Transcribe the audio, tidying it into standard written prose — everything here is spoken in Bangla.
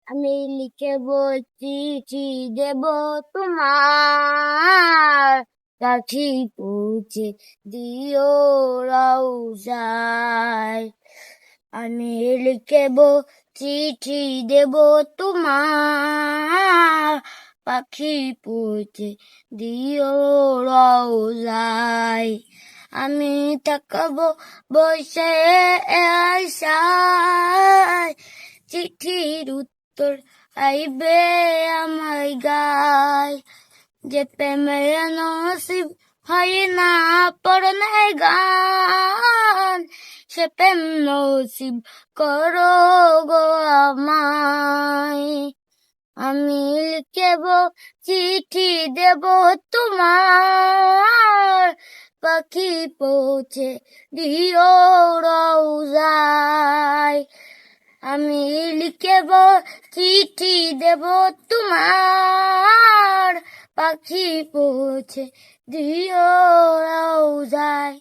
আমি লিখব চিঠি দেব তোমার, পাখি পৌঁছে দিও রওজায়। আমি লিখব চিঠি দেব তোমার, পাখি পৌঁছে দিও রওজায়। আমি তাকাবো বসে আশায়, চিঠির উত্তর আইবে আমার গায়। যে প্রেমের নসিব হয় না পড়নে গান, সে প্রেম নসিব করো গো আমায়। আমি লিখব চিঠি দেব তোমার, পাখি পৌঁছে দিও রওজায়। আমি লিখব চিঠি দেব তোমার, পাখি পৌঁছে দিও রওজায়।